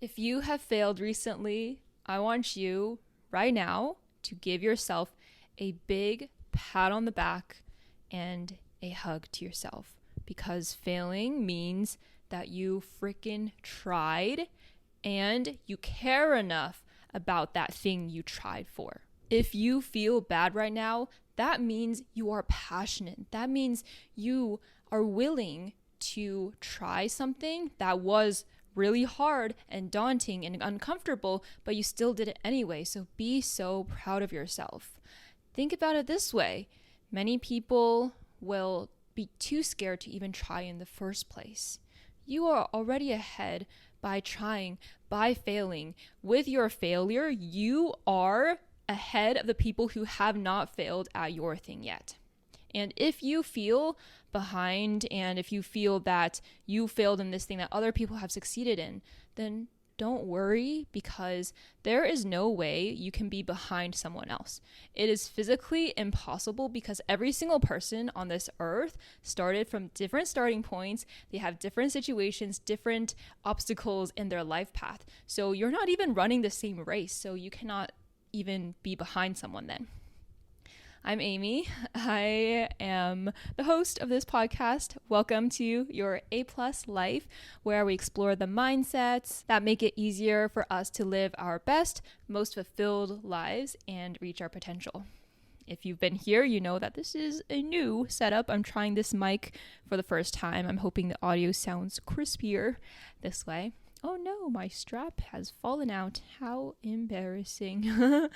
If you have failed recently, I want you right now to give yourself a big pat on the back and a hug to yourself, because failing means that you freaking tried and you care enough about that thing you tried for. If you feel bad right now, that means you are passionate. That means you are willing to try something that was really hard and daunting and uncomfortable, but you still did it anyway. So be so proud of yourself. Think about it this way. Many people will be too scared to even try in the first place. You are already ahead by trying, by failing. With your failure, you are ahead of the people who have not failed at your thing yet. And if you feel behind and if you feel that you failed in this thing that other people have succeeded in, then don't worry, because there is no way you can be behind someone else. It is physically impossible, because every single person on this earth started from different starting points. They have different situations, different obstacles in their life path. So you're not even running the same race, so you cannot even be behind someone then. I'm Amy. I am the host of this podcast. Welcome to your A+ life, where we explore the mindsets that make it easier for us to live our best, most fulfilled lives and reach our potential. If you've been here, you know that this is a new setup. I'm trying this mic for the first time. I'm hoping the audio sounds crispier this way. Oh no, my strap has fallen out. How embarrassing.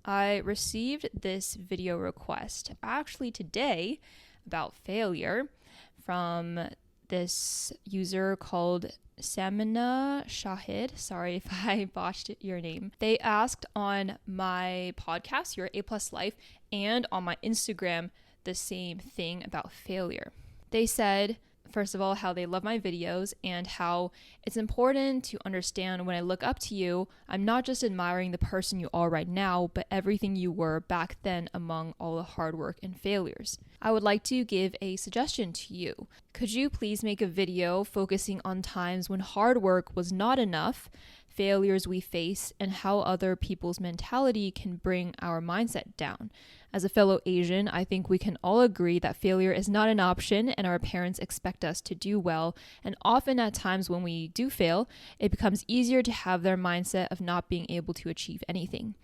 I received this video request actually today about failure from this user called Samina Shahid. Sorry if I botched your name. They asked on my podcast, Your A+ Life, and on my Instagram the same thing about failure. They said, first of all, how they love my videos and how it's important to understand when I look up to you, I'm not just admiring the person you are right now, but everything you were back then among all the hard work and failures. I would like to give a suggestion to you. Could you please make a video focusing on times when hard work was not enough, failures we face, and how other people's mentality can bring our mindset down? As a fellow Asian, I think we can all agree that failure is not an option, and our parents expect us to do well. And often at times when we do fail, it becomes easier to have their mindset of not being able to achieve anything.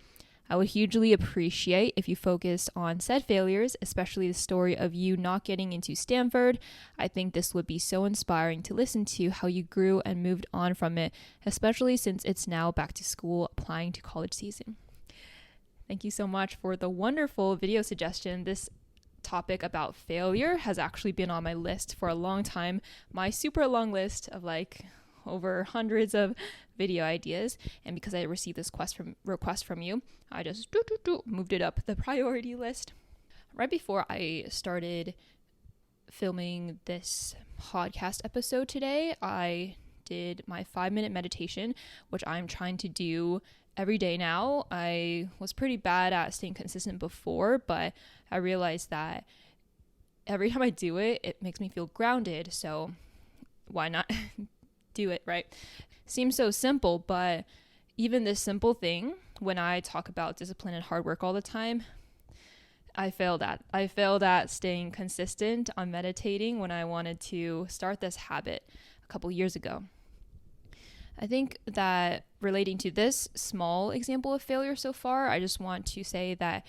I would hugely appreciate if you focused on said failures, especially the story of you not getting into Stanford. I think this would be so inspiring to listen to how you grew and moved on from it, especially since it's now back to school applying to college season. Thank you so much for the wonderful video suggestion. This topic about failure has actually been on my list for a long time. My super long list of over hundreds of video ideas. And because I received this request from you, I just moved it up the priority list. Right before I started filming this podcast episode today, I did my 5-minute meditation, which I'm trying to do every day now. I was pretty bad at staying consistent before, but I realized that every time I do it, it makes me feel grounded. So why not do it, right? Seems so simple, but even this simple thing, when I talk about discipline and hard work all the time, I failed at staying consistent on meditating when I wanted to start this habit a couple years ago. I think that relating to this small example of failure so far, I just want to say that,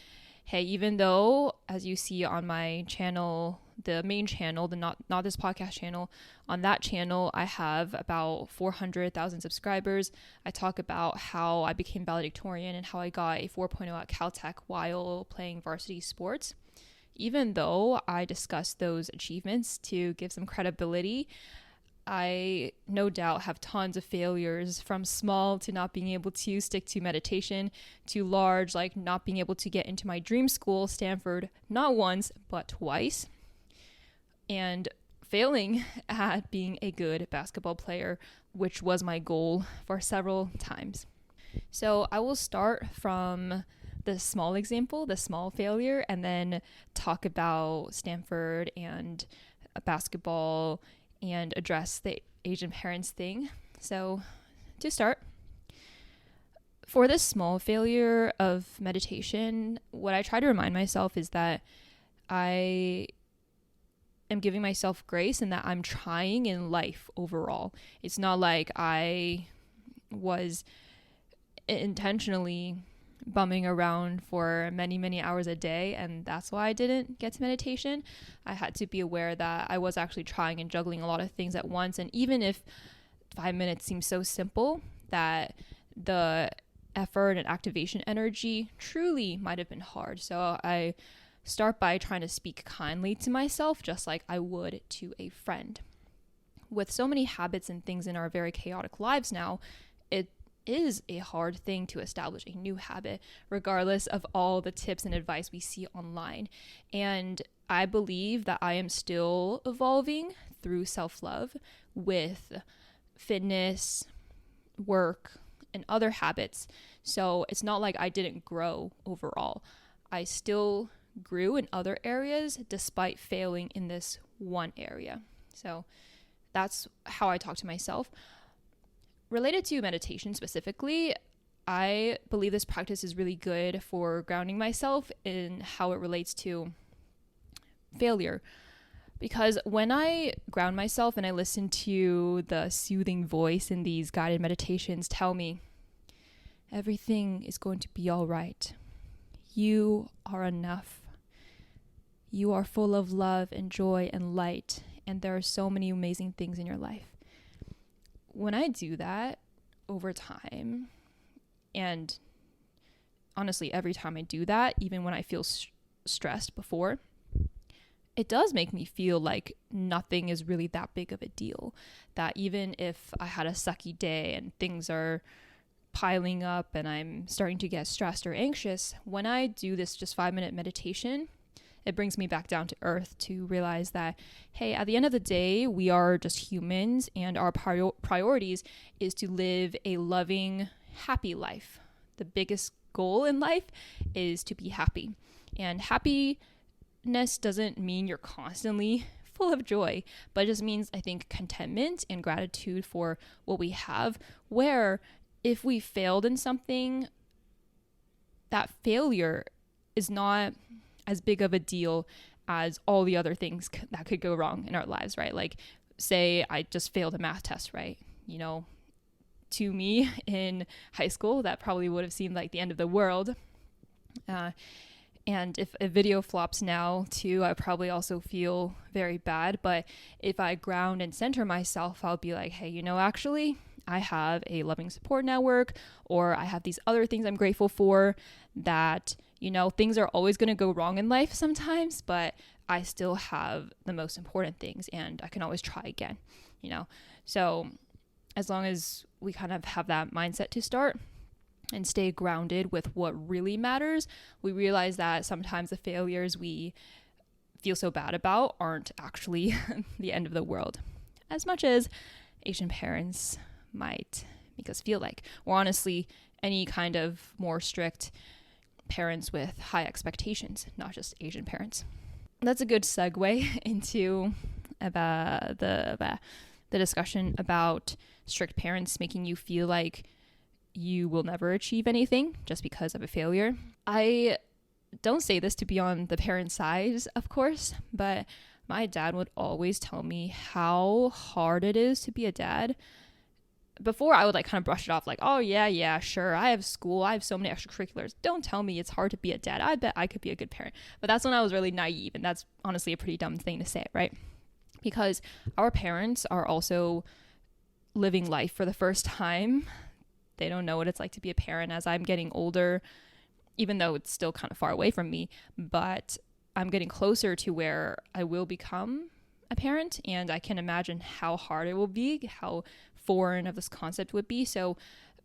hey, even though, as you see on my channel, the main channel, the not this podcast channel, on that channel, I have about 400,000 subscribers. I talk about how I became valedictorian and how I got a 4.0 at Caltech while playing varsity sports. Even though I discuss those achievements to give some credibility, I no doubt have tons of failures, from small to not being able to stick to meditation, to large, like not being able to get into my dream school, Stanford, not once, but twice, and failing at being a good basketball player, which was my goal for several times. So I will start from the small example, the small failure, and then talk about Stanford and basketball and address the Asian parents thing. So to start, for this small failure of meditation, what I try to remind myself is that I am giving myself grace and that I'm trying in life overall. It's not like I was intentionally bumming around for many, many hours a day, and that's why I didn't get to meditation. I had to be aware that I was actually trying and juggling a lot of things at once. And even if 5 minutes seems so simple, that the effort and activation energy truly might have been hard. So I start by trying to speak kindly to myself, just like I would to a friend. With so many habits and things in our very chaotic lives now, it is a hard thing to establish a new habit, regardless of all the tips and advice we see online. And I believe that I am still evolving through self-love with fitness, work, and other habits. So it's not like I didn't grow overall. I still grew in other areas despite failing in this one area. So that's how I talk to myself. Related to meditation specifically, I believe this practice is really good for grounding myself in how it relates to failure. Because when I ground myself and I listen to the soothing voice in these guided meditations tell me, everything is going to be all right. You are enough. You are full of love and joy and light, and there are so many amazing things in your life. When I do that over time, and honestly, every time I do that, even when I feel stressed before, it does make me feel like nothing is really that big of a deal. That even if I had a sucky day and things are piling up and I'm starting to get stressed or anxious, when I do this just 5-minute meditation, it brings me back down to earth to realize that, hey, at the end of the day, we are just humans, and our priorities is to live a loving, happy life. The biggest goal in life is to be happy. And happiness doesn't mean you're constantly full of joy, but it just means, I think, contentment and gratitude for what we have, where if we failed in something, that failure is not as big of a deal as all the other things that could go wrong in our lives, right? Like, say I just failed a math test, right? You know, to me in high school, that probably would have seemed like the end of the world. And if a video flops now too, I probably also feel very bad. But if I ground and center myself, I'll be like, hey, actually, I have a loving support network, or I have these other things I'm grateful for, that, things are always going to go wrong in life sometimes, but I still have the most important things and I can always try again, So as long as we kind of have that mindset to start and stay grounded with what really matters, we realize that sometimes the failures we feel so bad about aren't actually the end of the world, as much as Asian parents might make us feel like, or honestly, any kind of more strict parents with high expectations, not just Asian parents. That's a good segue into the discussion about strict parents making you feel like you will never achieve anything just because of a failure. I don't say this to be on the parent side, of course, but my dad would always tell me how hard it is to be a dad. Before, I would kind of brush it off like, oh yeah, sure, I have school, I have so many extracurriculars. Don't tell me it's hard to be a dad. I bet I could be a good parent. But that's when I was really naive, and that's honestly a pretty dumb thing to say, right? Because our parents are also living life for the first time. They don't know what it's like to be a parent. As I'm getting older, even though it's still kind of far away from me, but I'm getting closer to where I will become a parent, and I can imagine how hard it will be, how foreign of this concept would be. So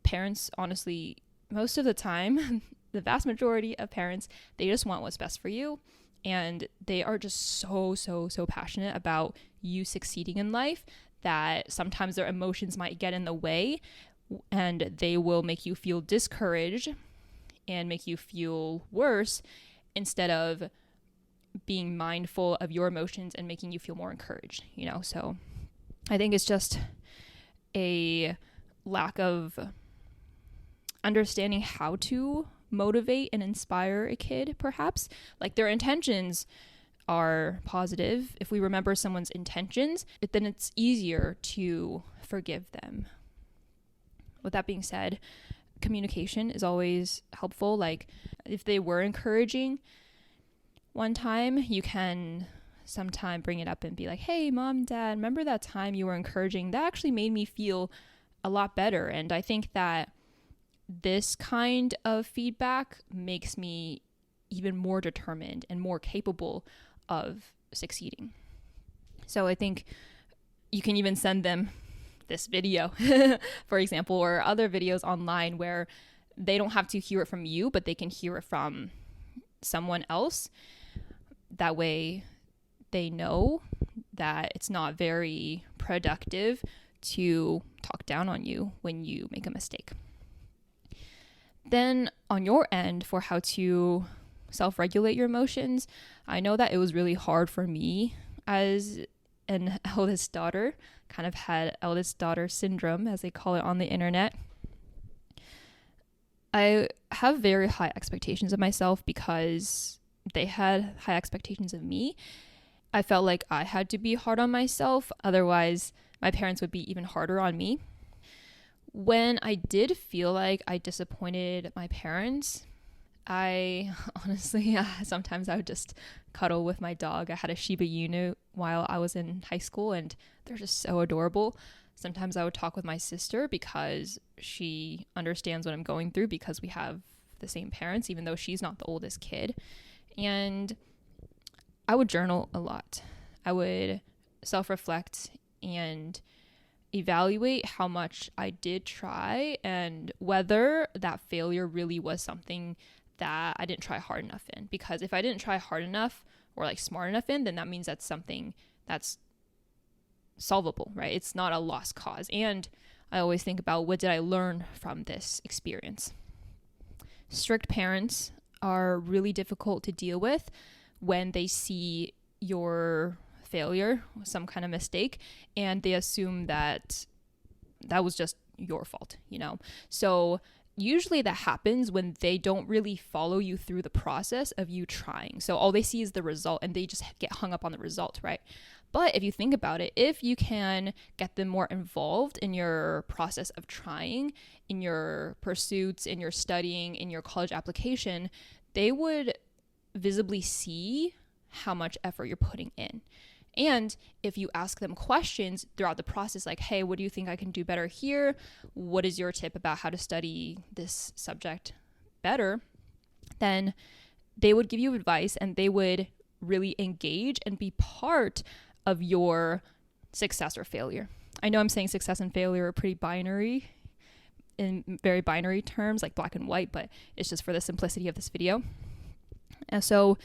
parents, honestly, most of the time, the vast majority of parents, they just want what's best for you, and they are just so passionate about you succeeding in life that sometimes their emotions might get in the way, and they will make you feel discouraged and make you feel worse instead of being mindful of your emotions and making you feel more encouraged, So I think it's just a lack of understanding how to motivate and inspire a kid, perhaps. Like, their intentions are positive. If we remember someone's intentions, then it's easier to forgive them. With that being said, communication is always helpful. Like, if they were encouraging one time, you can sometime bring it up and be like, hey, mom, dad, remember that time you were encouraging? That actually made me feel a lot better. And I think that this kind of feedback makes me even more determined and more capable of succeeding. So I think you can even send them this video, for example, or other videos online where they don't have to hear it from you, but they can hear it from someone else. That way they know that it's not very productive to talk down on you when you make a mistake. Then on your end, for how to self-regulate your emotions, I know that it was really hard for me as an eldest daughter, kind of had eldest daughter syndrome, as they call it on the internet. I have very high expectations of myself because they had high expectations of me. I felt like I had to be hard on myself, otherwise my parents would be even harder on me. When I did feel like I disappointed my parents, I honestly, sometimes I would just cuddle with my dog. I had a Shiba Inu while I was in high school, and they're just so adorable. Sometimes I would talk with my sister because she understands what I'm going through because we have the same parents, even though she's not the oldest kid. And I would journal a lot. I would self-reflect and evaluate how much I did try and whether that failure really was something that I didn't try hard enough in. Because if I didn't try hard enough or like smart enough in, then that means that's something that's solvable, right? It's not a lost cause. And I always think about, what did I learn from this experience? Strict parents are really difficult to deal with when they see your failure, some kind of mistake, and they assume that that was just your fault, you know? So usually that happens when they don't really follow you through the process of you trying. So all they see is the result and they just get hung up on the result, right? But if you think about it, if you can get them more involved in your process of trying, in your pursuits, in your studying, in your college application, they would visibly see how much effort you're putting in. And if you ask them questions throughout the process, like, hey, what do you think I can do better here? What is your tip about how to study this subject better? Then they would give you advice and they would really engage and be part of your success or failure. I know I'm saying success and failure are pretty binary, in very binary terms, like black and white, but it's just for the simplicity of this video. And so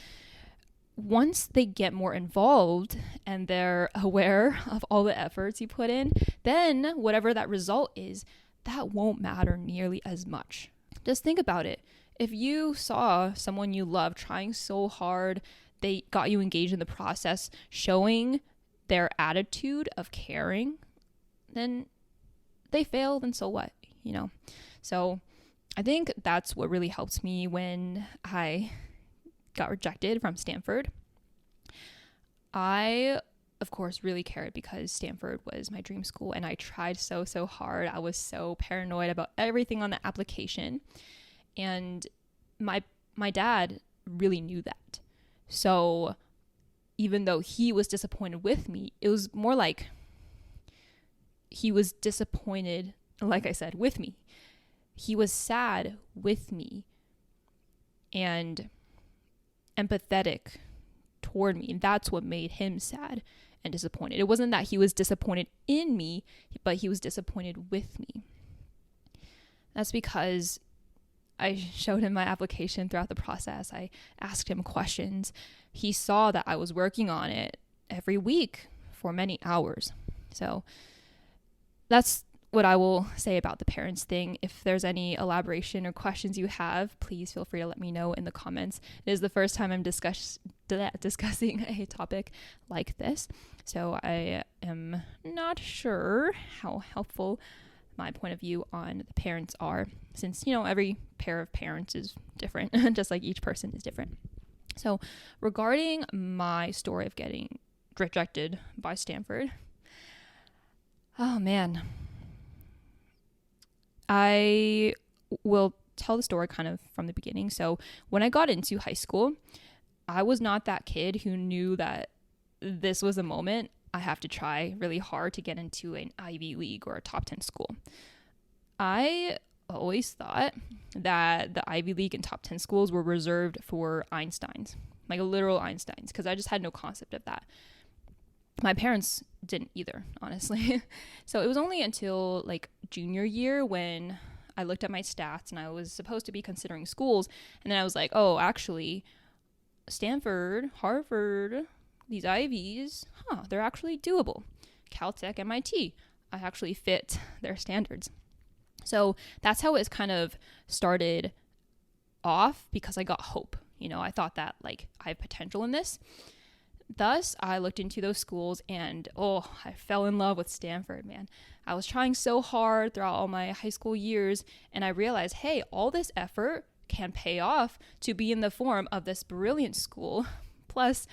once they get more involved and they're aware of all the efforts you put in, then whatever that result is, that won't matter nearly as much. Just think about it. If you saw someone you love trying so hard, they got you engaged in the process, showing their attitude of caring, then they failed, and so what, you know? So I think that's what really helped me when I got rejected from Stanford. I, of course, really cared because Stanford was my dream school and I tried so hard. I was so paranoid about everything on the application. And my dad really knew that. So even though he was disappointed with me, it was more like he was disappointed, like I said, with me. He was sad with me and empathetic toward me. And that's what made him sad and disappointed. It wasn't that he was disappointed in me, but he was disappointed with me. That's because I showed him my application throughout the process. I asked him questions. He saw that I was working on it every week for many hours. So that's what I will say about the parents thing. If there's any elaboration or questions you have, please feel free to let me know in the comments. It is the first time I'm discussing a topic like this, so I am not sure how helpful my point of view on the parents are, since, every pair of parents is different, just like each person is different. So regarding my story of getting rejected by Stanford, oh man, I will tell the story kind of from the beginning. So when I got into high school, I was not that kid who knew that this was a moment I have to try really hard to get into an Ivy League or a top 10 school. I always thought that the Ivy League and top 10 schools were reserved for Einsteins, like literal Einsteins, because I just had no concept of that. My parents didn't either, honestly. So it was only until like junior year when I looked at my stats and I was supposed to be considering schools. And then I was like, oh, actually, Stanford, Harvard, these Ivies, they're actually doable. Caltech, MIT, I actually fit their standards. So that's how it's kind of started off, because I got hope. I thought that like I have potential in this. Thus, I looked into those schools and I fell in love with Stanford, man. I was trying so hard throughout all my high school years, and I realized, hey, all this effort can pay off to be in the form of this brilliant school. Plus,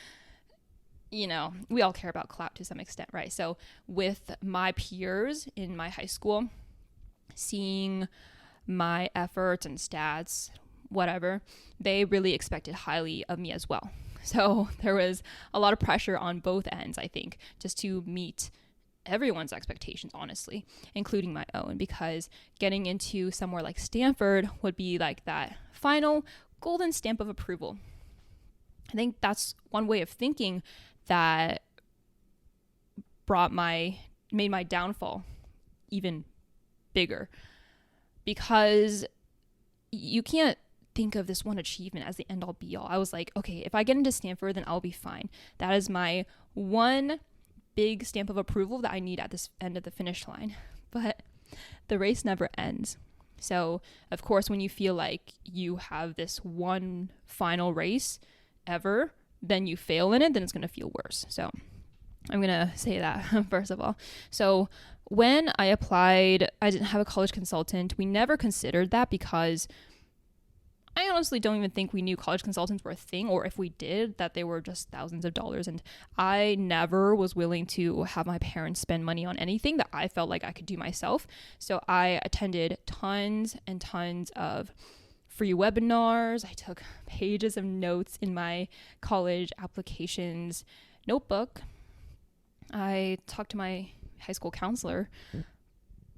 we all care about clout to some extent, right? So with my peers in my high school, seeing my efforts and stats, whatever, they really expected highly of me as well. So there was a lot of pressure on both ends, I think, just to meet everyone's expectations, honestly, including my own, because getting into somewhere like Stanford would be like that final golden stamp of approval. I think that's one way of thinking that made my downfall even bigger, because you can't think of this one achievement as the end all be all. I was like, okay, if I get into Stanford, then I'll be fine. That is my one big stamp of approval that I need at this end of the finish line. But the race never ends. So of course, when you feel like you have this one final race ever, then you fail in it, then it's going to feel worse. So I'm going to say that first of all. So when I applied, I didn't have a college consultant. We never considered that, because I honestly don't even think we knew college consultants were a thing, or if we did, that they were just thousands of dollars. And I never was willing to have my parents spend money on anything that I felt like I could do myself. So I attended tons and tons of free webinars. I took pages of notes in my college applications notebook. I talked to my high school counselor,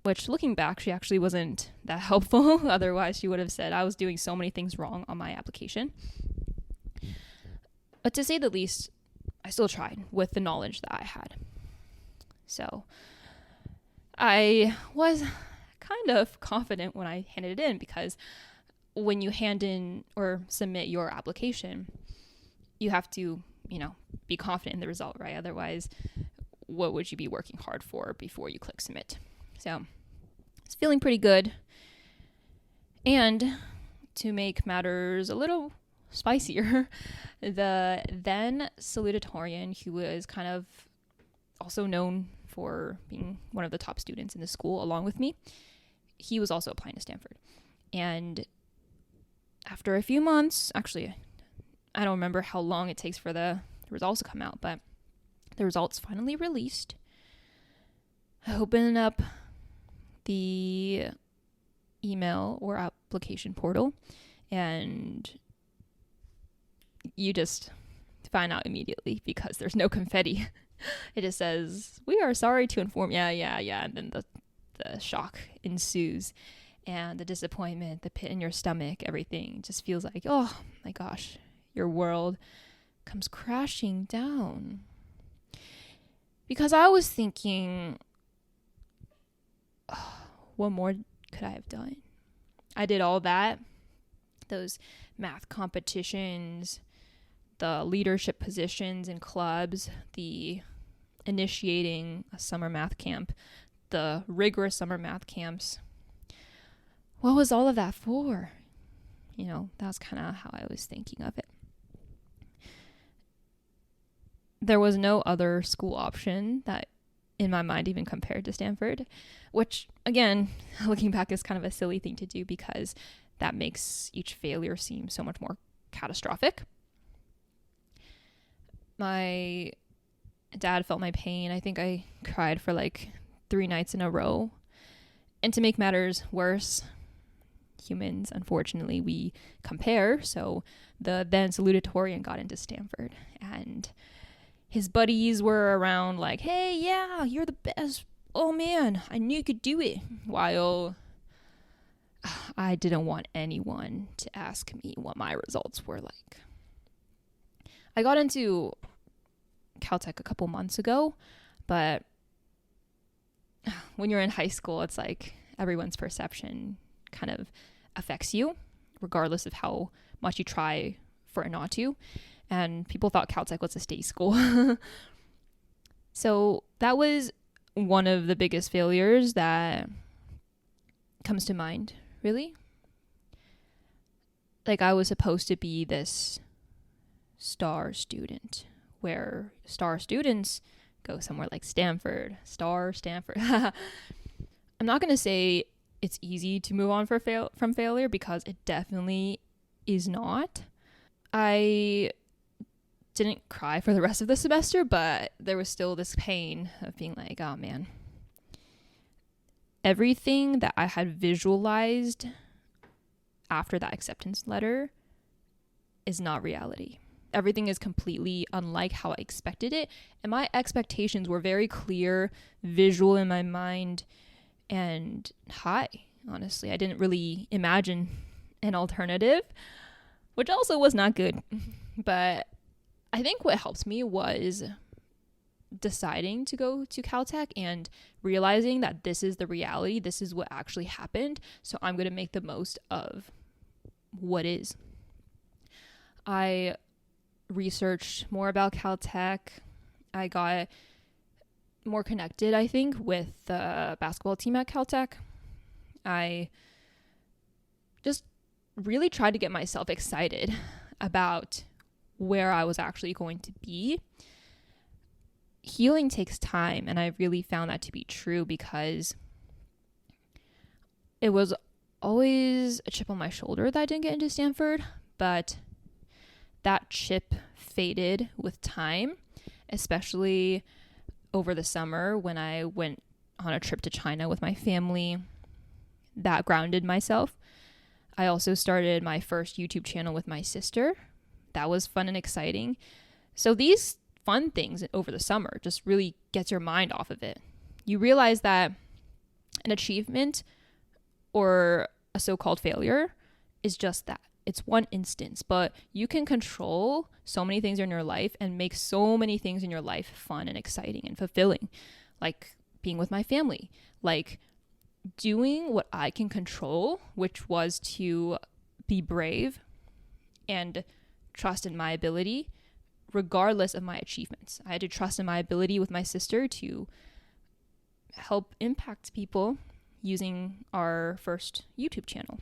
which, looking back, she actually wasn't that helpful. Otherwise, she would have said I was doing so many things wrong on my application. But to say the least, I still tried with the knowledge that I had. So I was kind of confident when I handed it in, because when you hand in or submit your application, you have to, be confident in the result, right? Otherwise, what would you be working hard for before you click submit? So it's feeling pretty good. And to make matters a little spicier, the then salutatorian, who was kind of also known for being one of the top students in the school along with me, he was also applying to Stanford. And after a few months, actually, I don't remember how long it takes for the results to come out, but the results finally released. I opened up the email or application portal, and you just find out immediately, because there's no confetti. It just says, "We are sorry to inform," yeah, and then the shock ensues, and the disappointment, the pit in your stomach, everything just feels like, oh my gosh, your world comes crashing down. Because I was thinking, oh, what more could I have done? I did all that, those math competitions, the leadership positions in clubs, the initiating a summer math camp, the rigorous summer math camps. What was all of that for? That's kind of how I was thinking of it. There was no other school option that in my mind even compared to Stanford, which again, looking back is kind of a silly thing to do because that makes each failure seem so much more catastrophic. My dad felt my pain. I think I cried for like 3 nights in a row. And to make matters worse, humans, unfortunately, we compare. So the then salutatorian got into Stanford, and his buddies were around like, hey, yeah, you're the best. Oh man, I knew you could do it. While I didn't want anyone to ask me what my results were like. I got into Caltech a couple months ago, but when you're in high school, it's like everyone's perception kind of affects you, regardless of how much you try for it not to. And people thought Caltech was a state school. So that was one of the biggest failures that comes to mind, really. Like, I was supposed to be this star student, where star students go somewhere like Stanford. I'm not going to say it's easy to move on from failure, because it definitely is not. I didn't cry for the rest of the semester, but there was still this pain of being like, oh man, everything that I had visualized after that acceptance letter is not reality. Everything is completely unlike how I expected it. And my expectations were very clear, visual in my mind, and high, honestly. I didn't really imagine an alternative, which also was not good. But I think what helped me was deciding to go to Caltech and realizing that this is the reality. This is what actually happened. So I'm going to make the most of what is. I researched more about Caltech. I got more connected, I think, with the basketball team at Caltech. I just really tried to get myself excited about where I was actually going to be. Healing takes time, and I really found that to be true, because it was always a chip on my shoulder that I didn't get into Stanford, but that chip faded with time, especially over the summer when I went on a trip to China with my family. That grounded myself. I also started my first YouTube channel with my sister. That was fun and exciting. So these fun things over the summer just really gets your mind off of it. You realize that an achievement or a so-called failure is just that. It's one instance, but you can control so many things in your life and make so many things in your life fun and exciting and fulfilling, like being with my family, like doing what I can control, which was to be brave and trust in my ability, regardless of my achievements. I had to trust in my ability with my sister to help impact people using our first YouTube channel.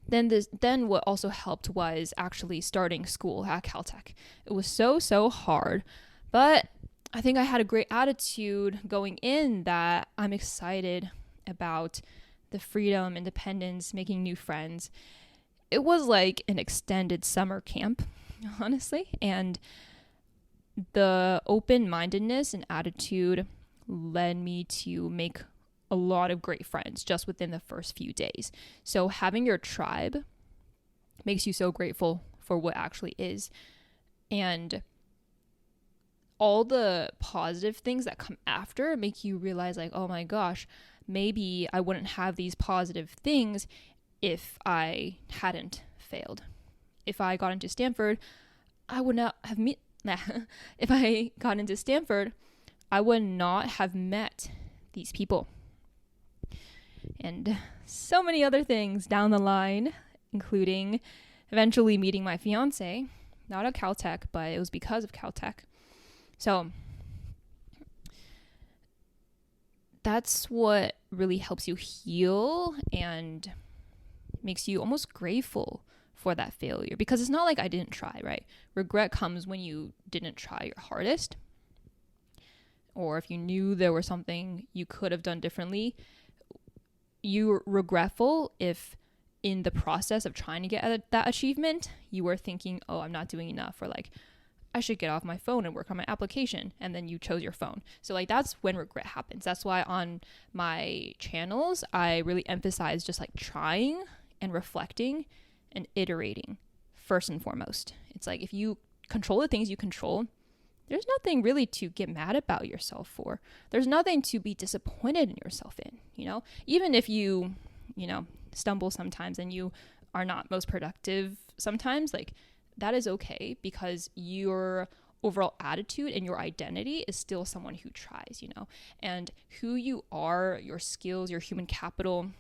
Then what also helped was actually starting school at Caltech. It was so hard, but I think I had a great attitude going in, that I'm excited about the freedom, independence, making new friends. It was like an extended summer camp, honestly, and the open-mindedness and attitude led me to make a lot of great friends just within the first few days. So having your tribe makes you so grateful for what actually is. And all the positive things that come after make you realize, like, oh my gosh, maybe I wouldn't have these positive things if I hadn't failed. If I got into Stanford, I would not have if I got into Stanford, I would not have met these people. And so many other things down the line, including eventually meeting my fiance, not at Caltech, but it was because of Caltech. So that's what really helps you heal and makes you almost grateful for that failure, because it's not like I didn't try, right? Regret comes when you didn't try your hardest, or if you knew there was something you could have done differently, you're regretful if in the process of trying to get that achievement, you were thinking, oh, I'm not doing enough, or like, I should get off my phone and work on my application, and then you chose your phone. So like that's when regret happens. That's why on my channels, I really emphasize just like trying and reflecting and iterating first and foremost. It's like if you control the things you control, there's nothing really to get mad about yourself for. There's nothing to be disappointed in yourself in, even if you stumble sometimes and you are not most productive sometimes, like that is okay, because your overall attitude and your identity is still someone who tries, and who you are, your skills, your human capital,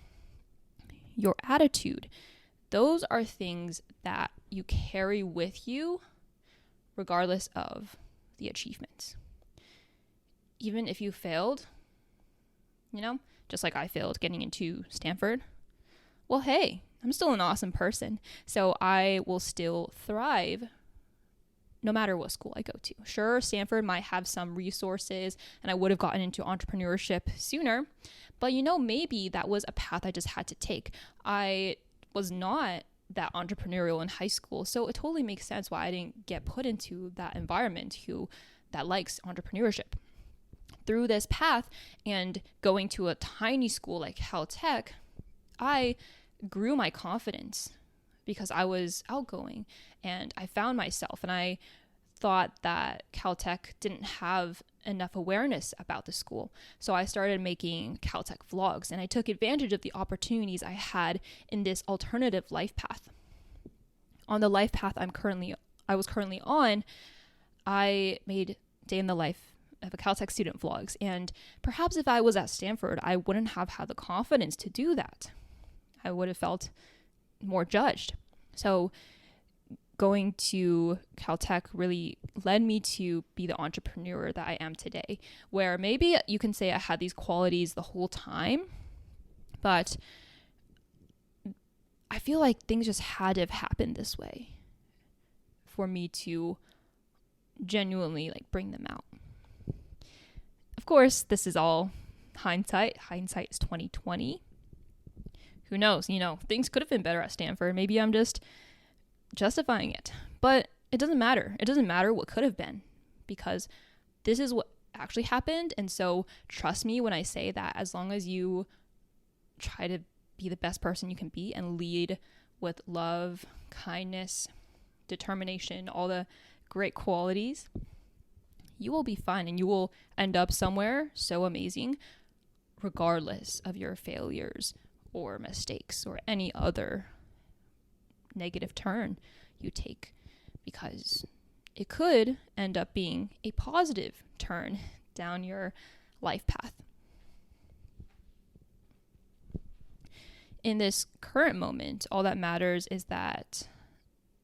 your attitude, those are things that you carry with you regardless of the achievements. Even if you failed, just like I failed getting into Stanford, well, hey, I'm still an awesome person. So I will still thrive no matter what school I go to. Sure, Stanford might have some resources and I would have gotten into entrepreneurship sooner, but maybe that was a path I just had to take. I was not that entrepreneurial in high school, so it totally makes sense why I didn't get put into that environment that likes entrepreneurship. Through this path and going to a tiny school like Caltech, I grew my confidence because I was outgoing and I found myself, and I thought that Caltech didn't have enough awareness about the school. So I started making Caltech vlogs, and I took advantage of the opportunities I had in this alternative life path. On the life path I was currently on, I made day in the life of a Caltech student vlogs, and perhaps if I was at Stanford, I wouldn't have had the confidence to do that. I would have felt more judged. So going to Caltech really led me to be the entrepreneur that I am today, where maybe you can say I had these qualities the whole time, but I feel like things just had to have happened this way for me to genuinely like bring them out. Of course, this is all hindsight. Hindsight is 2020. Who knows? Things could have been better at Stanford. Maybe I'm just justifying it. But it doesn't matter. It doesn't matter what could have been, because this is what actually happened. And so trust me when I say that as long as you try to be the best person you can be and lead with love, kindness, determination, all the great qualities, you will be fine and you will end up somewhere so amazing, regardless of your failures or mistakes or any other negative turn you take, because it could end up being a positive turn down your life path. In this current moment, all that matters is that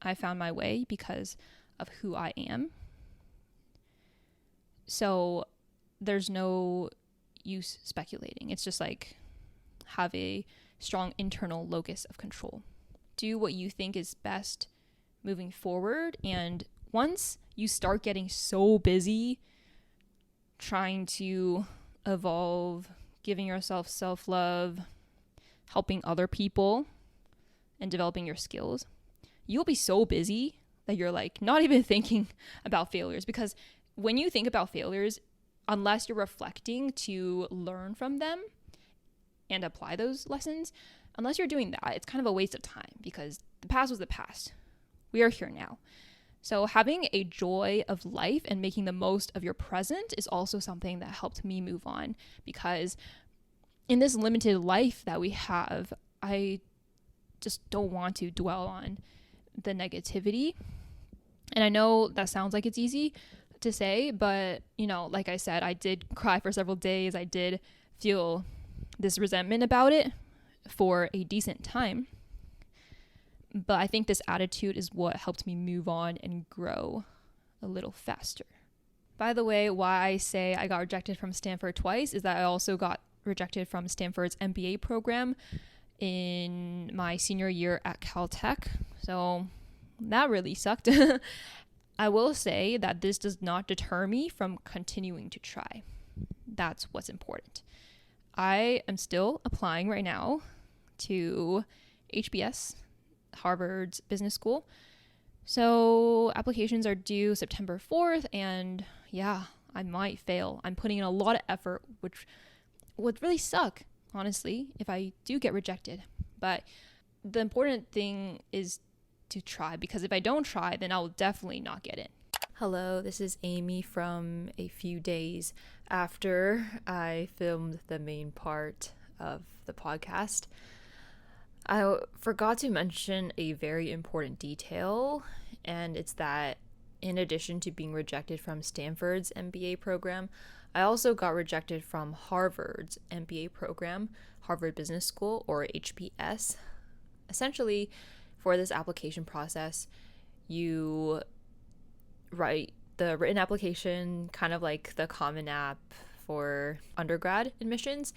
I found my way because of who I am. So there's no use speculating. It's just like have a strong internal locus of control. Do what you think is best moving forward. And once you start getting so busy trying to evolve, giving yourself self-love, helping other people, and developing your skills, you'll be so busy that you're like not even thinking about failures. Because when you think about failures, unless you're reflecting to learn from them and apply those lessons, unless you're doing that, it's kind of a waste of time, because the past was the past. We are here now. So having a joy of life and making the most of your present is also something that helped me move on, because in this limited life that we have, I just don't want to dwell on the negativity. And I know that sounds like it's easy to say, but like I said, I did cry for several days. I did feel this resentment about it for a decent time. But I think this attitude is what helped me move on and grow a little faster. By the way, why I say I got rejected from Stanford twice is that I also got rejected from Stanford's MBA program in my senior year at Caltech. So that really sucked. I will say that this does not deter me from continuing to try. That's what's important. I am still applying right now to HBS, Harvard's business school. So applications are due September 4th, and yeah, I might fail. I'm putting in a lot of effort, which would really suck, honestly, if I do get rejected. But the important thing is to try, because if I don't try, then I'll definitely not get in. Hello, this is Amy from a few days after I filmed the main part of the podcast. I forgot to mention a very important detail, and it's that in addition to being rejected from Stanford's MBA program, I also got rejected from Harvard's MBA program, Harvard Business School, or HBS. Essentially, for this application process, you write the written application, kind of like the Common App for undergrad admissions,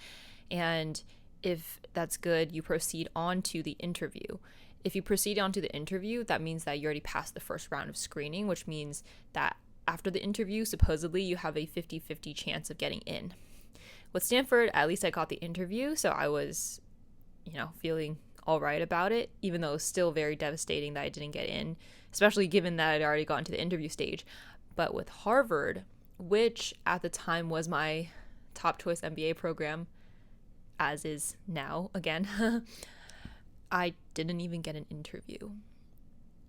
and if that's good, you proceed on to the interview. If you proceed on to the interview, that means that you already passed the first round of screening, which means that after the interview, supposedly you have a 50-50 chance of getting in. With Stanford, at least I got the interview, so I was, feeling all right about it, even though it was still very devastating that I didn't get in, especially given that I'd already gotten to the interview stage. But with Harvard, which at the time was my top choice MBA program, as is now again, I didn't even get an interview.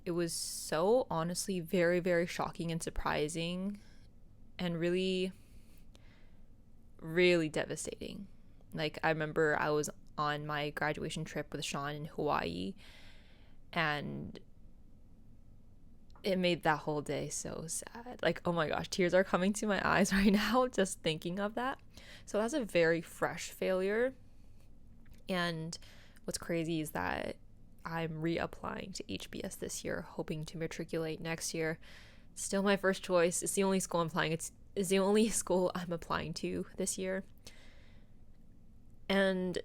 It was so honestly very, very shocking and surprising and really, really devastating. Like, I remember I was on my graduation trip with Sean in Hawaii, and it made that whole day so sad. Like, oh my gosh, tears are coming to my eyes right now just thinking of that. So that's a very fresh failure. And what's crazy is that I'm reapplying to HBS this year, hoping to matriculate next year. Still my first choice. It's the only school I'm applying. It's the only school I'm applying to this year. And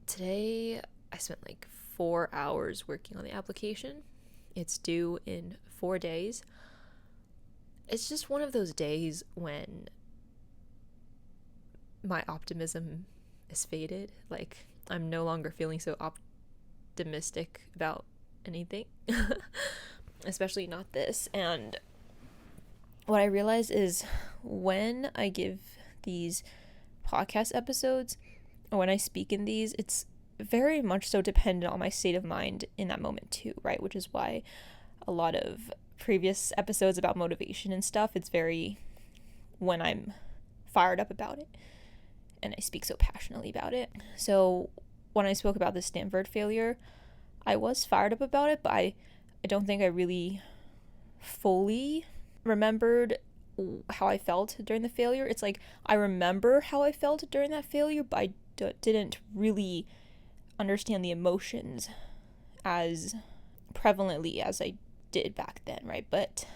today I spent like 4 hours working on the application. It's due in 4 days. It's just one of those days when my optimism is faded. Like, I'm no longer feeling so optimistic about anything, especially not this. And what I realize is when I give these podcast episodes, or when I speak in these, it's very much so dependent on my state of mind in that moment too, right? Which is why a lot of previous episodes about motivation and stuff, it's very when I'm fired up about it and I speak so passionately about it. So when I spoke about the Stanford failure, I was fired up about it, but I don't think I really fully remembered how I felt during the failure. It's like I remember how I felt during that failure, but I didn't really understand the emotions as prevalently as I did back then, right? But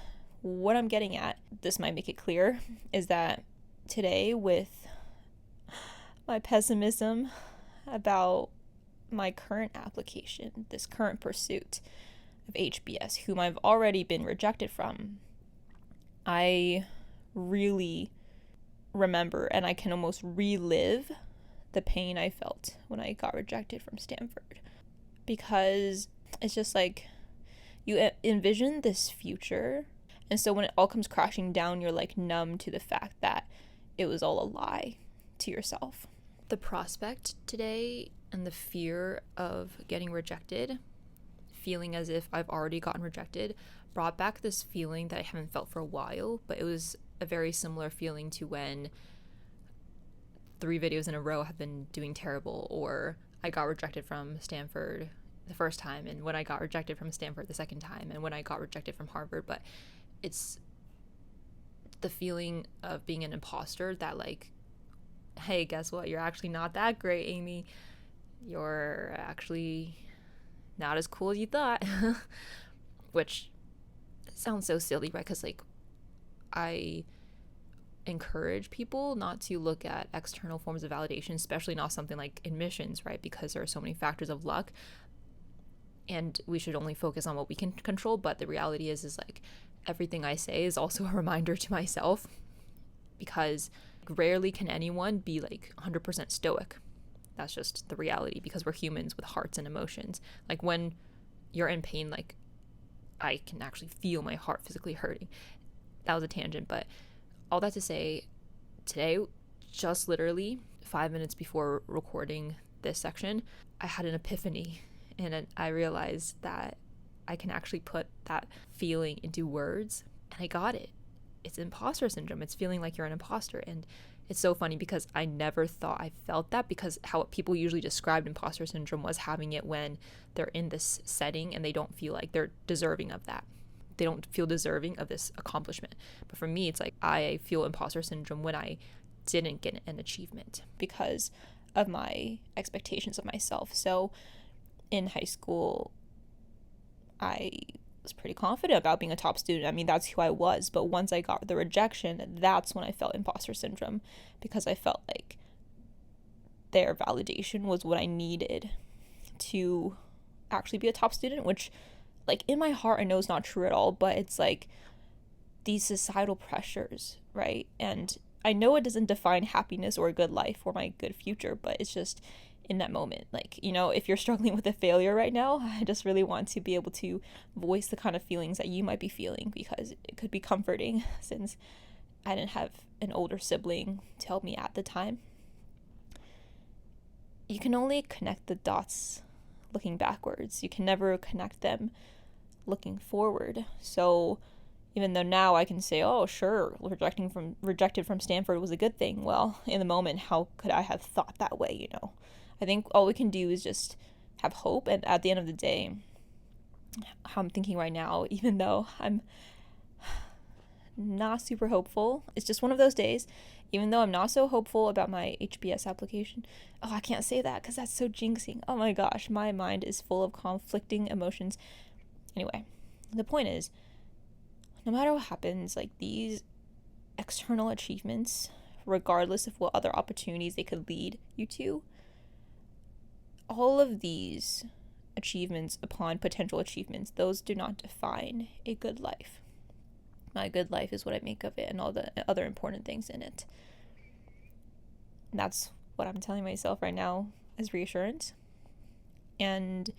what I'm getting at, this might make it clear, is that today, with my pessimism about my current application, this current pursuit of HBS, whom I've already been rejected from, I really remember and I can almost relive the pain I felt when I got rejected from Stanford, because it's just like you envision this future, and so when it all comes crashing down, you're like numb to the fact that it was all a lie to yourself. The prospect today and the fear of getting rejected, feeling as if I've already gotten rejected, brought back this feeling that I haven't felt for a while, but it was a very similar feeling to when 3 videos in a row have been doing terrible, or I got rejected from Stanford the first time, and when I got rejected from Stanford the second time, and when I got rejected from Harvard. But it's the feeling of being an imposter that, like, hey, guess what? You're actually not that great, Amy. You're actually not as cool as you thought. Which sounds so silly, right? Because, like, I encourage people not to look at external forms of validation, especially not something like admissions, right? Because there are so many factors of luck, and we should only focus on what we can control. But the reality is like everything I say is also a reminder to myself, because Rarely can anyone be like 100% stoic. That's just the reality, because we're humans with hearts and emotions. Like when you're in pain, like I can actually feel my heart physically hurting. That was a tangent, but all that to say, today, just literally 5 minutes before recording this section, I had an epiphany, and I realized that I can actually put that feeling into words, and I got it. It's imposter syndrome. It's feeling like you're an imposter. And it's so funny because I never thought I felt that, because how people usually described imposter syndrome was having it when they're in this setting and they don't feel like they're deserving of that. They don't feel deserving of this accomplishment. But for me, it's like I feel imposter syndrome when I didn't get an achievement because of my expectations of myself. So in high school, I was pretty confident about being a top student. I mean, that's who I was. But once I got the rejection, that's when I felt imposter syndrome, because I felt like their validation was what I needed to actually be a top student, which, like, in my heart, I know is not true at all, but it's like these societal pressures, right? And I know it doesn't define happiness or a good life or my good future, but it's just in that moment. Like, you know, if you're struggling with a failure right now, I just really want to be able to voice the kind of feelings that you might be feeling, because it could be comforting since I didn't have an older sibling to help me at the time. You can only connect the dots looking backwards. You can never connect them looking forward. So even though now I can say, oh, sure, rejected from Stanford was a good thing. Well, in the moment, how could I have thought that way, you know? I think all we can do is just have hope. And at the end of the day, how I'm thinking right now, even though I'm not super hopeful, it's just one of those days. Even though I'm not so hopeful about my HBS application. Oh, I can't say that because that's so jinxing. Oh my gosh, my mind is full of conflicting emotions. Anyway, the point is, no matter what happens, like these external achievements, regardless of what other opportunities they could lead you to, all of these achievements upon potential achievements, those do not define a good life. My good life is what I make of it and all the other important things in it. And that's what I'm telling myself right now as reassurance. And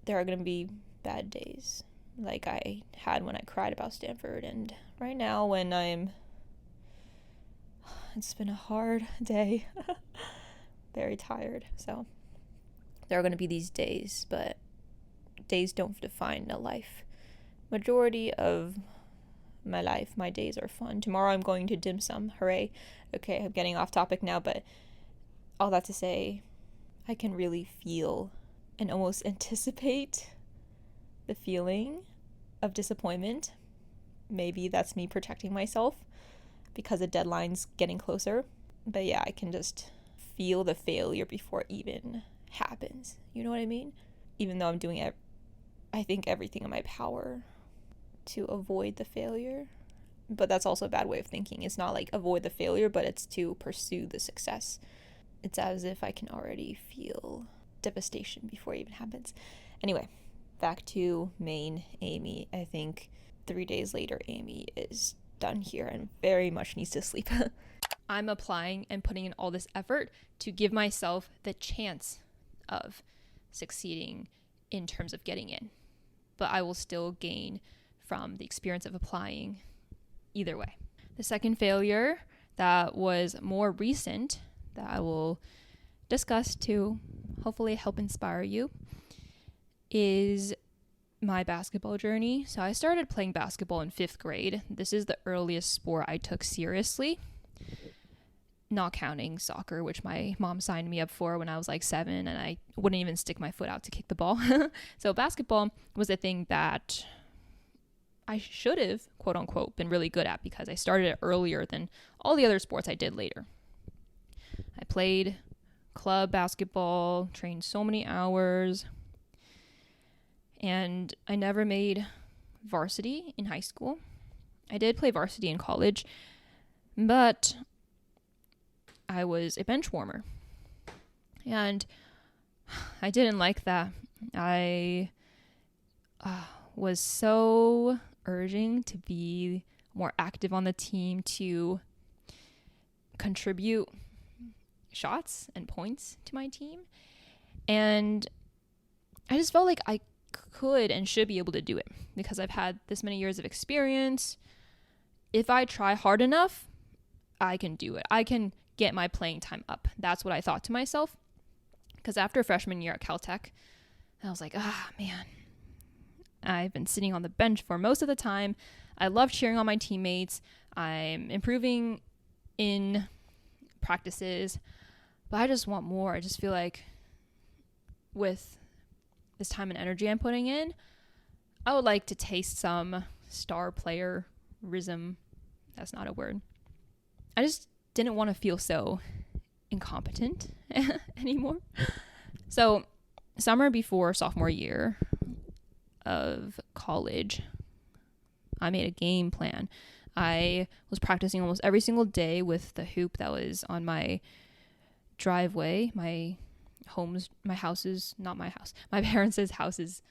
there are going to be bad days, like I had when I cried about Stanford, and right now when it's been a hard day, very tired. So there are going to be these days, but days don't define a life. Majority of my life, my days are fun. Tomorrow I'm going to dim sum. Hooray. Okay, I'm getting off topic now, but all that to say, I can really feel and almost anticipate the feeling of disappointment. Maybe that's me protecting myself because the deadline's getting closer. But yeah, I can just feel the failure before it even happens. You know what I mean? Even though I'm doing it, I think everything in my power to avoid the failure. But that's also a bad way of thinking. It's not like avoid the failure, but it's to pursue the success. It's as if I can already feel devastation before it even happens. Anyway, back to Maine, Amy. I think 3 days later, Amy is done here and very much needs to sleep. I'm applying and putting in all this effort to give myself the chance of succeeding in terms of getting in. But I will still gain from the experience of applying either way. The second failure that was more recent that I will discuss to hopefully help inspire you is my basketball journey. So I started playing basketball in 5th grade. This is the earliest sport I took seriously, not counting soccer, which my mom signed me up for when I was like 7, and I wouldn't even stick my foot out to kick the ball. So basketball was a thing that I should have, quote unquote, been really good at because I started it earlier than all the other sports I did later. I played club basketball, trained so many hours, and I never made varsity in high school. I did play varsity in college, but I was a bench warmer, and I didn't like that. I was so urging to be more active on the team, to contribute shots and points to my team. And I just felt like I could and should be able to do it because I've had this many years of experience. If I try hard enough, I can do it. I can get my playing time up. That's what I thought to myself. Because after freshman year at Caltech, I was like, man, I've been sitting on the bench for most of the time. I love cheering on my teammates. I'm improving in practices, but I just want more. I just feel like with this time and energy I'm putting in, I would like to taste some star playerism. That's not a word. I just didn't want to feel so incompetent anymore. So summer before sophomore year of college, I made a game plan. I was practicing almost every single day with the hoop that was on my driveway, my parents' house's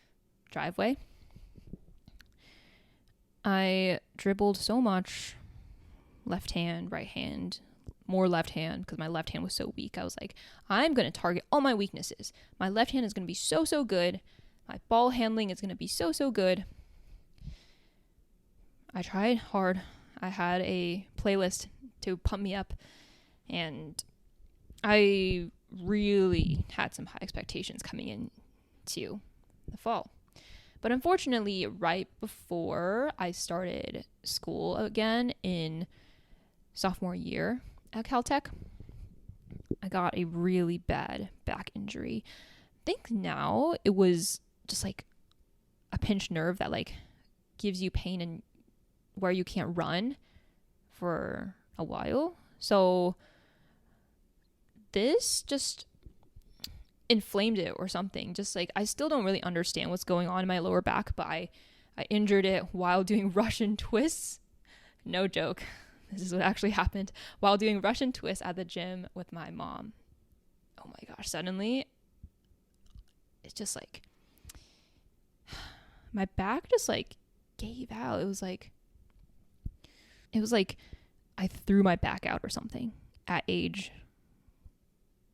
driveway. I dribbled so much, left hand, right hand, more left hand, because my left hand was so weak. I was like, I'm going to target all my weaknesses. My left hand is going to be so good. My ball handling is going to be so good. I tried hard. I had a playlist to pump me up, and I really had some high expectations coming into the fall. But unfortunately, right before I started school again in sophomore year at Caltech, I got a really bad back injury. I think now it was just like a pinched nerve that like gives you pain and where you can't run for a while. So this just inflamed it or something. Just like, I still don't really understand what's going on in my lower back, but I injured it while doing Russian twists. No joke. This is what actually happened while doing Russian twists at the gym with my mom. Oh my gosh. Suddenly it's just like my back just like gave out. It was like I threw my back out or something at age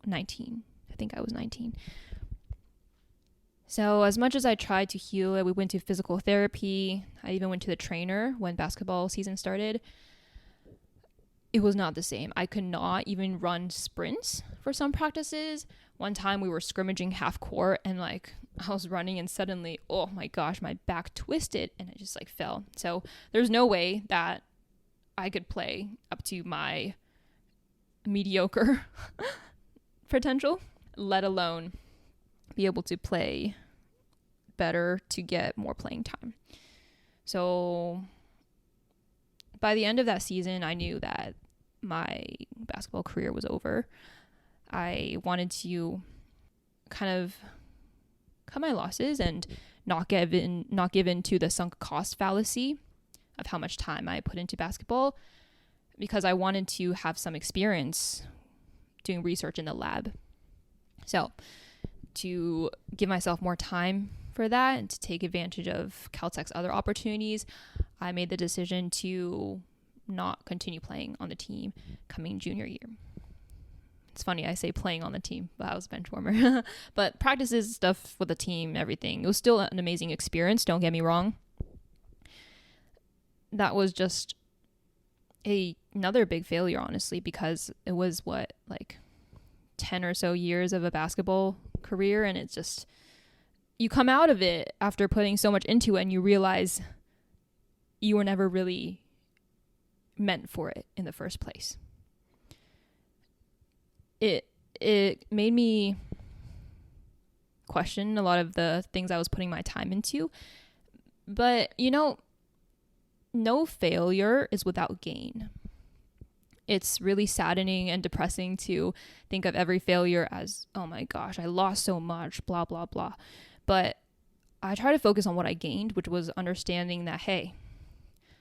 19. I think I was 19. So as much as I tried to heal it, we went to physical therapy. I even went to the trainer when basketball season started. It was not the same. I could not even run sprints for some practices. One time we were scrimmaging half court and like I was running and suddenly, oh my gosh, my back twisted and it just like fell. So there's no way that I could play up to my mediocre potential, let alone be able to play better to get more playing time. So by the end of that season, I knew that my basketball career was over. I wanted to kind of cut my losses and not give in to the sunk cost fallacy of how much time I put into basketball, because I wanted to have some experience doing research in the lab. So to give myself more time for that and to take advantage of Caltech's other opportunities, I made the decision to not continue playing on the team coming junior year. It's funny, I say playing on the team, but I was a bench warmer. But practices, stuff with the team, everything. It was still an amazing experience, don't get me wrong. That was just another big failure, honestly, because it was like 10 or so years of a basketball career, and it's just, you come out of it after putting so much into it and you realize you were never really meant for it in the first place. It made me question a lot of the things I was putting my time into. But, no failure is without gain. It's really saddening and depressing to think of every failure as, oh my gosh, I lost so much, blah, blah, blah. But I try to focus on what I gained, which was understanding that, hey,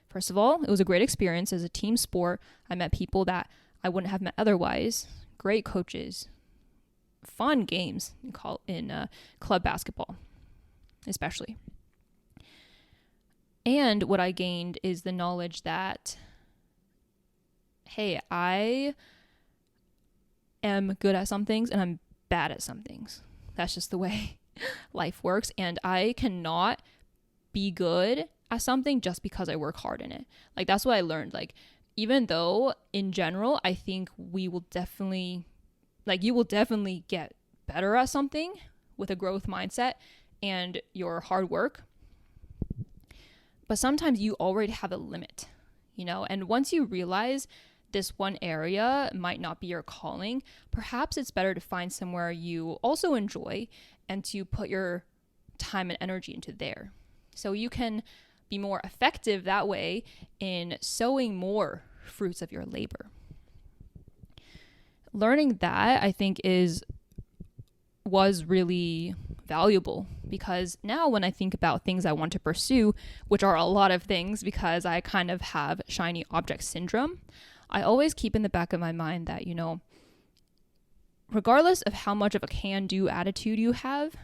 first of all, it was a great experience as a team sport. I met people that I wouldn't have met otherwise. Great coaches, fun games in club basketball, especially. And what I gained is the knowledge that, hey, I am good at some things and I'm bad at some things. That's just the way life works. And I cannot be good at something just because I work hard in it. Like, that's what I learned. Like, even though in general, I think you will definitely get better at something with a growth mindset and your hard work. But sometimes you already have a limit, and once you realize this one area might not be your calling, perhaps it's better to find somewhere you also enjoy and to put your time and energy into there. So you can be more effective that way in sowing more fruits of your labor. Learning that, I think, was really valuable, because now when I think about things I want to pursue, which are a lot of things because I kind of have shiny object syndrome, I always keep in the back of my mind that, regardless of how much of a can-do attitude you have,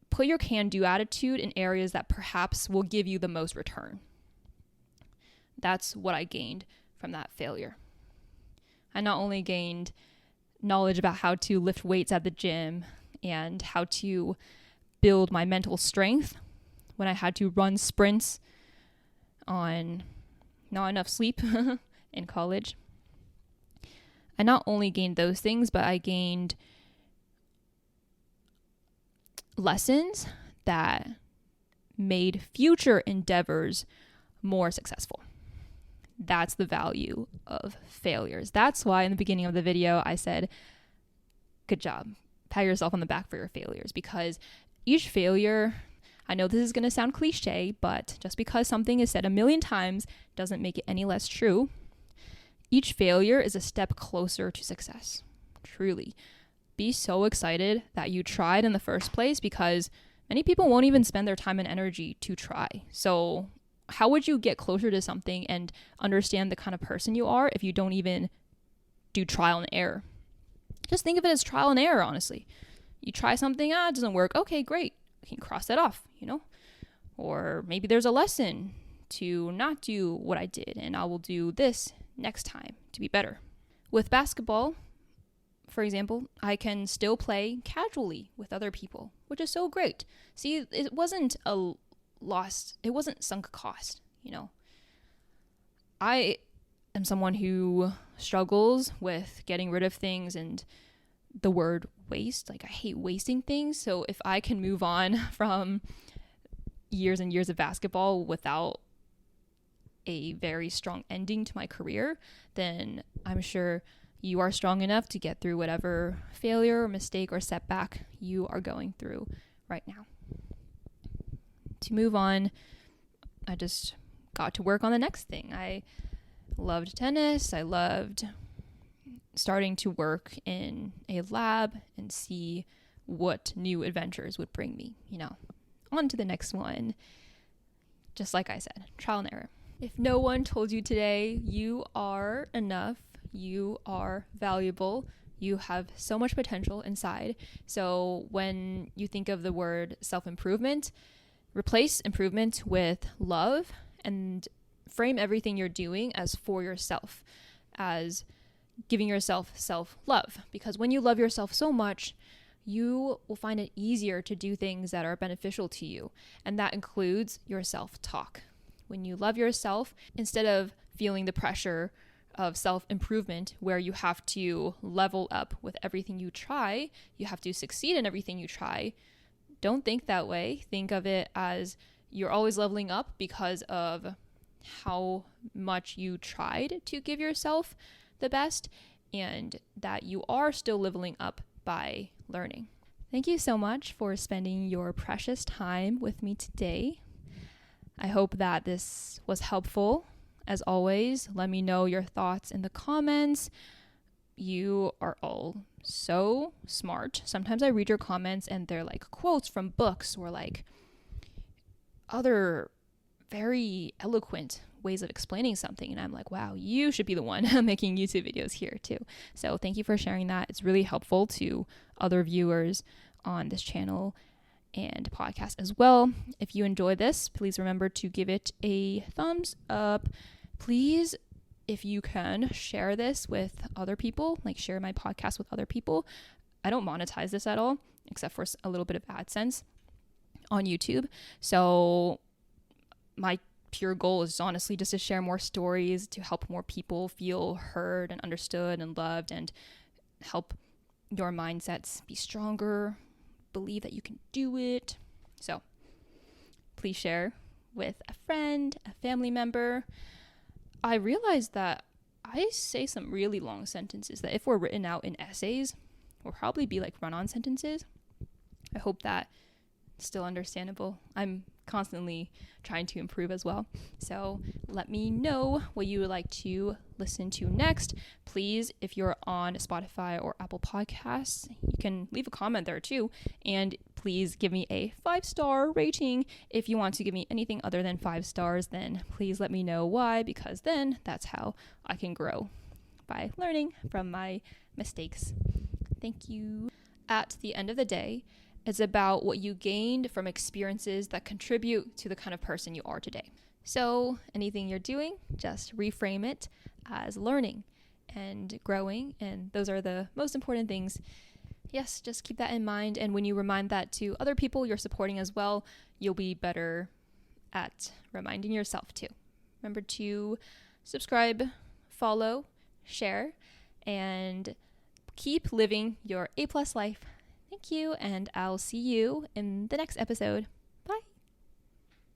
put your can-do attitude in areas that perhaps will give you the most return. That's what I gained from that failure. I not only gained knowledge about how to lift weights at the gym and how to build my mental strength when I had to run sprints on not enough sleep in college. I not only gained those things, but I gained lessons that made future endeavors more successful. That's the value of failures. That's why in the beginning of the video, I said, good job. Pat yourself on the back for your failures, because each failure, I know this is going to sound cliche, but just because something is said a million times doesn't make it any less true. Each failure is a step closer to success. Truly. Be so excited that you tried in the first place, because many people won't even spend their time and energy to try. So how would you get closer to something and understand the kind of person you are if you don't even do trial and error? Just think of it as trial and error, honestly. You try something, it doesn't work. Okay, great. You can cross that off, Or maybe there's a lesson to not do what I did, and I will do this next time to be better. With basketball, for example, I can still play casually with other people, which is so great. See, it wasn't it wasn't sunk cost, I am someone who struggles with getting rid of things and the word waste. Like, I hate wasting things. So if I can move on from years and years of basketball without a very strong ending to my career, then I'm sure you are strong enough to get through whatever failure or mistake or setback you are going through right now. To move on, I just got to work on the next thing. I loved tennis. I loved starting to work in a lab and see what new adventures would bring me, on to the next one. Just like I said, trial and error. If no one told you today, you are enough, you are valuable, you have so much potential inside. So when you think of the word self-improvement, replace improvement with love and frame everything you're doing as for yourself, as giving yourself self-love. Because when you love yourself so much, you will find it easier to do things that are beneficial to you. And that includes your self-talk. When you love yourself, instead of feeling the pressure of self-improvement where you have to level up with everything you try, you have to succeed in everything you try, don't think that way. Think of it as you're always leveling up because of how much you tried to give yourself the best, and that you are still leveling up by learning. Thank you so much for spending your precious time with me today. I hope that this was helpful. As always, let me know your thoughts in the comments. You are all so smart. Sometimes I read your comments and they're like quotes from books or like other very eloquent ways of explaining something. And I'm like, wow, you should be the one making YouTube videos here too. So thank you for sharing that. It's really helpful to other viewers on this channel and podcast as well. If you enjoy this, please remember to give it a thumbs up. Please if you can share this with other people, like share my podcast with other people. I don't monetize this at all, except for a little bit of AdSense on YouTube. So my pure goal is honestly just to share more stories, to help more people feel heard and understood and loved, and help your mindsets be stronger, believe that you can do it. So please share with a friend, a family member. I realized that I say some really long sentences that if we're written out in essays will probably be like run-on sentences. I hope that still understandable. I'm constantly trying to improve as well. So let me know what you would like to listen to next. Please, if you're on Spotify or Apple Podcasts, you can leave a comment there too. And please give me a 5-star rating. If you want to give me anything other than 5 stars, then please let me know why, because then that's how I can grow, by learning from my mistakes. Thank you. At the end of the day, it's about what you gained from experiences that contribute to the kind of person you are today. So anything you're doing, just reframe it as learning and growing. And those are the most important things. Yes, just keep that in mind. And when you remind that to other people you're supporting as well, you'll be better at reminding yourself too. Remember to subscribe, follow, share, and keep living your A+ life. Thank you, and I'll see you in the next episode.